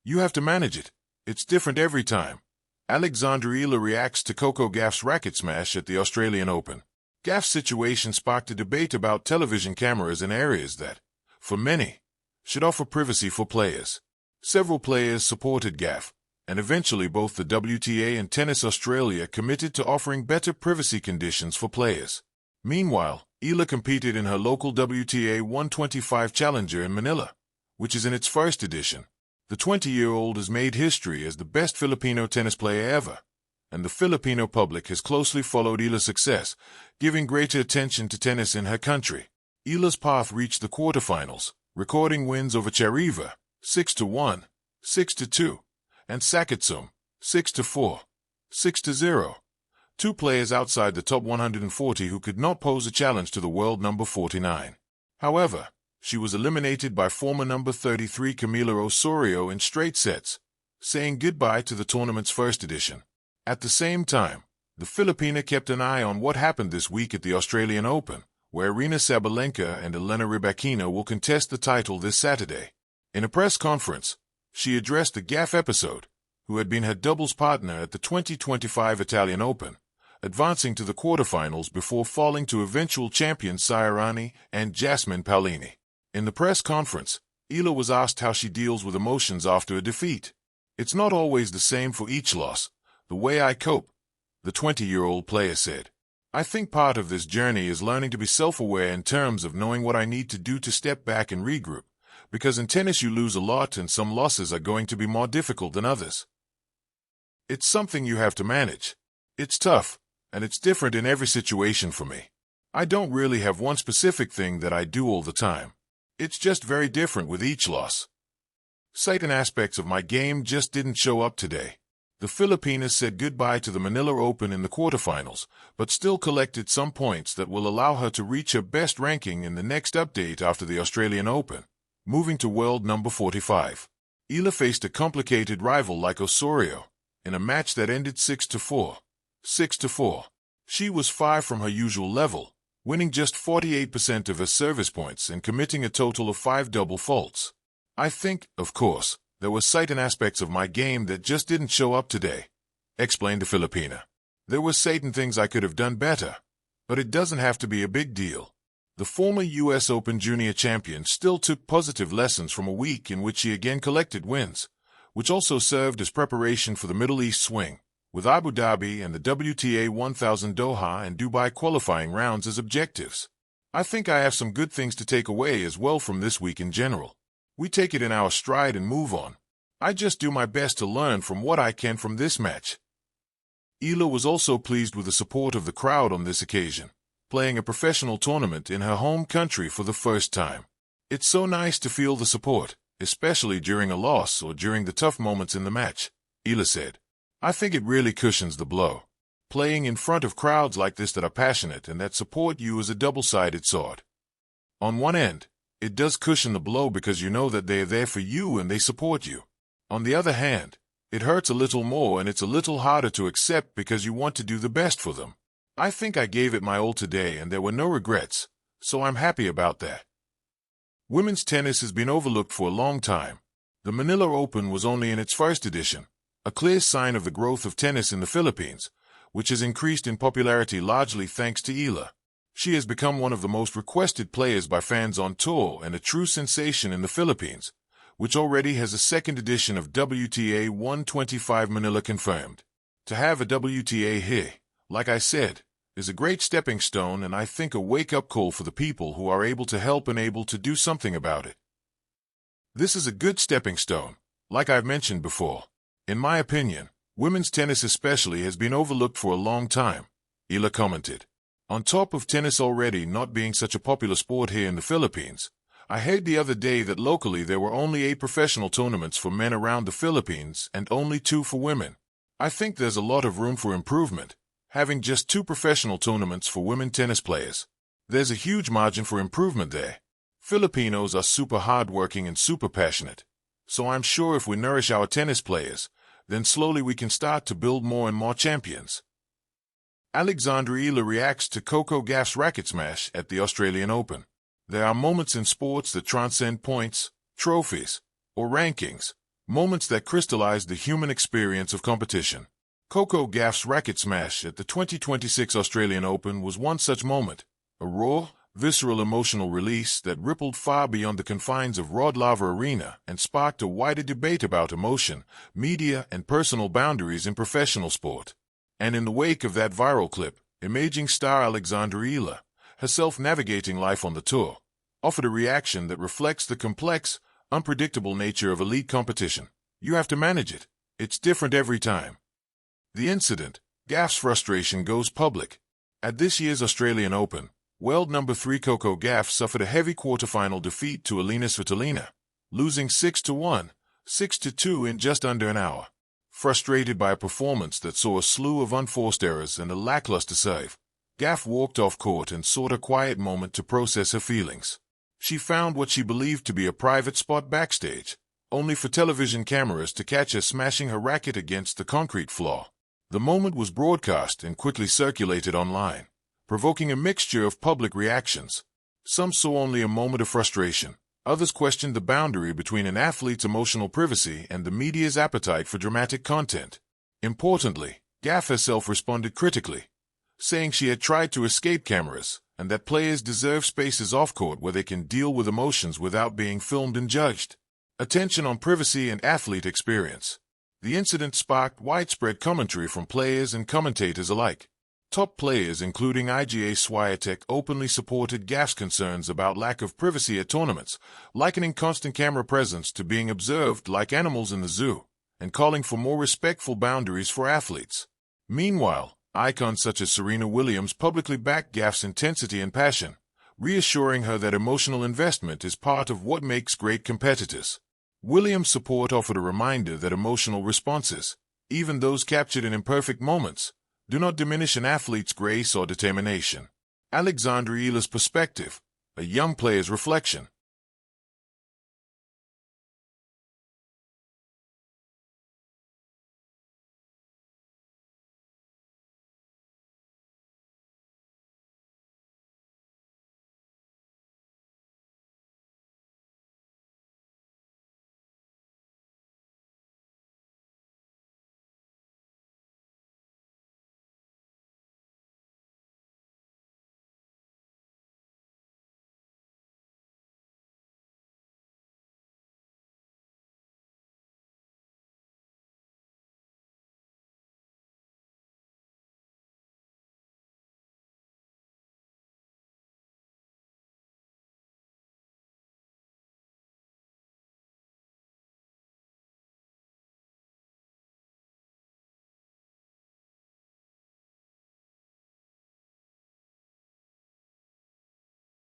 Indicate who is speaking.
Speaker 1: You have to manage it. It's different every time. Alexandra Eala reacts to Coco Gauff's racket smash at the Australian Open. Gaff's situation sparked a debate about television cameras in areas that, for many, should offer privacy for players. Several players supported Gaff, and eventually both the WTA and Tennis Australia committed to offering better privacy conditions for players. Meanwhile, Eala competed in her local WTA 125 Challenger in Manila, which is in its first edition. The 20-year-old has made history as the best Filipino tennis player ever, and the Filipino public has closely followed Eala's success, giving greater attention to tennis in her country. Eala's path reached the quarterfinals, recording wins over Chariva, 6-1, 6-2, and Sakitsum, 6-4, 6-0. Two players outside the top 140 who could not pose a challenge to the world number 49. However, she was eliminated by former number 33 Camila Osorio in straight sets, saying goodbye to the tournament's first edition. At the same time, the Filipina kept an eye on what happened this week at the Australian Open, where Aryna Sabalenka and Elena Rybakina will contest the title this Saturday. In a press conference, she addressed the Gaff episode, who had been her doubles partner at the 2025 Italian Open, advancing to the quarterfinals before falling to eventual champions Sairani and Jasmine Paolini. In the press conference, Eala was asked how she deals with emotions after a defeat. "It's not always the same for each loss, the way I cope," the 20-year-old player said. "I think part of this journey is learning to be self-aware in terms of knowing what I need to do to step back and regroup, because in tennis you lose a lot and some losses are going to be more difficult than others. It's something you have to manage. It's tough, and it's different in every situation for me. I don't really have one specific thing that I do all the time. It's just very different with each loss. Certain aspects of my game just didn't show up today." The Filipinas said goodbye to the Manila Open in the quarterfinals, but still collected some points that will allow her to reach her best ranking in the next update after the Australian Open, moving to world number 45. Eala faced a complicated rival like Osorio, in a match that ended 6-4, 6-4. She was far from her usual level, winning just 48% of her service points and committing a total of 5 double faults. "I think, of course, there were certain aspects of my game that just didn't show up today," explained the Filipina. "There were certain things I could have done better, but it doesn't have to be a big deal." The former U.S. Open junior champion still took positive lessons from a week in which she again collected wins, which also served as preparation for the Middle East swing, with Abu Dhabi and the WTA 1000 Doha and Dubai qualifying rounds as objectives. "I think I have some good things to take away as well from this week in general. We take it in our stride and move on. I just do my best to learn from what I can from this match." Eala was also pleased with the support of the crowd on this occasion, playing a professional tournament in her home country for the first time. "It's so nice to feel the support, especially during a loss or during the tough moments in the match," Eala said. "I think it really cushions the blow. Playing in front of crowds like this that are passionate and that support you is a double-sided sword. On one end, it does cushion the blow because you know that they are there for you and they support you. On the other hand, it hurts a little more and it's a little harder to accept because you want to do the best for them. I think I gave it my all today and there were no regrets, so I'm happy about that." Women's tennis has been overlooked for a long time. The Manila Open was only in its first edition, a clear sign of the growth of tennis in the Philippines, which has increased in popularity largely thanks to Eala. She has become one of the most requested players by fans on tour and a true sensation in the Philippines, which already has a second edition of WTA 125 Manila confirmed. To have a WTA here, like I said, is a great stepping stone and I think a wake-up call for the people who are able to help and able to do something about it. This is a good stepping stone, like I've mentioned before. In my opinion, women's tennis especially has been overlooked for a long time, Eala commented. On top of tennis already not being such a popular sport here in the Philippines, I heard the other day that locally there were only 8 professional tournaments for men around the Philippines and only 2 for women. I think there's a lot of room for improvement, having just 2 professional tournaments for women tennis players. There's a huge margin for improvement there. Filipinos are super hardworking and super passionate, so I'm sure if we nourish our tennis players, then slowly we can start to build more and more champions. Alexandra Eala reacts to Coco Gauff's racket smash at the Australian Open. There are moments in sports that transcend points, trophies, or rankings, moments that crystallized the human experience of competition. Coco Gauff's racket smash at the 2026 Australian Open was one such moment, a raw, visceral emotional release that rippled far beyond the confines of Rod Laver Arena and sparked a wider debate about emotion, media, and personal boundaries in professional sport. And in the wake of that viral clip, emerging star Alexandra Eala, herself navigating life on the tour, offered a reaction that reflects the complex, unpredictable nature of elite competition. You have to manage it. It's different every time. The incident, Gaff's frustration goes public. At this year's Australian Open, world number 3 Coco Gauff suffered a heavy quarterfinal defeat to Elina Svitolina, losing 6-1, 6-2 in just under an hour. Frustrated by a performance that saw a slew of unforced errors and a lackluster serve, Gaff walked off court and sought a quiet moment to process her feelings. She found what she believed to be a private spot backstage, only for television cameras to catch her smashing her racket against the concrete floor. The moment was broadcast and quickly circulated online, provoking a mixture of public reactions. Some saw only a moment of frustration. Others questioned the boundary between an athlete's emotional privacy and the media's appetite for dramatic content. Importantly, Gaff herself responded critically, saying she had tried to escape cameras and that players deserve spaces off-court where they can deal with emotions without being filmed and judged. Attention on privacy and athlete experience. The incident sparked widespread commentary from players and commentators alike. Top players including Iga Swiatek openly supported Gaff's concerns about lack of privacy at tournaments, likening constant camera presence to being observed like animals in the zoo, and calling for more respectful boundaries for athletes. Meanwhile, icons such as Serena Williams publicly backed Gaff's intensity and passion, reassuring her that emotional investment is part of what makes great competitors. Williams' support offered a reminder that emotional responses, even those captured in imperfect moments, do not diminish an athlete's grace or determination. Alexandra Eala's perspective, a young player's reflection,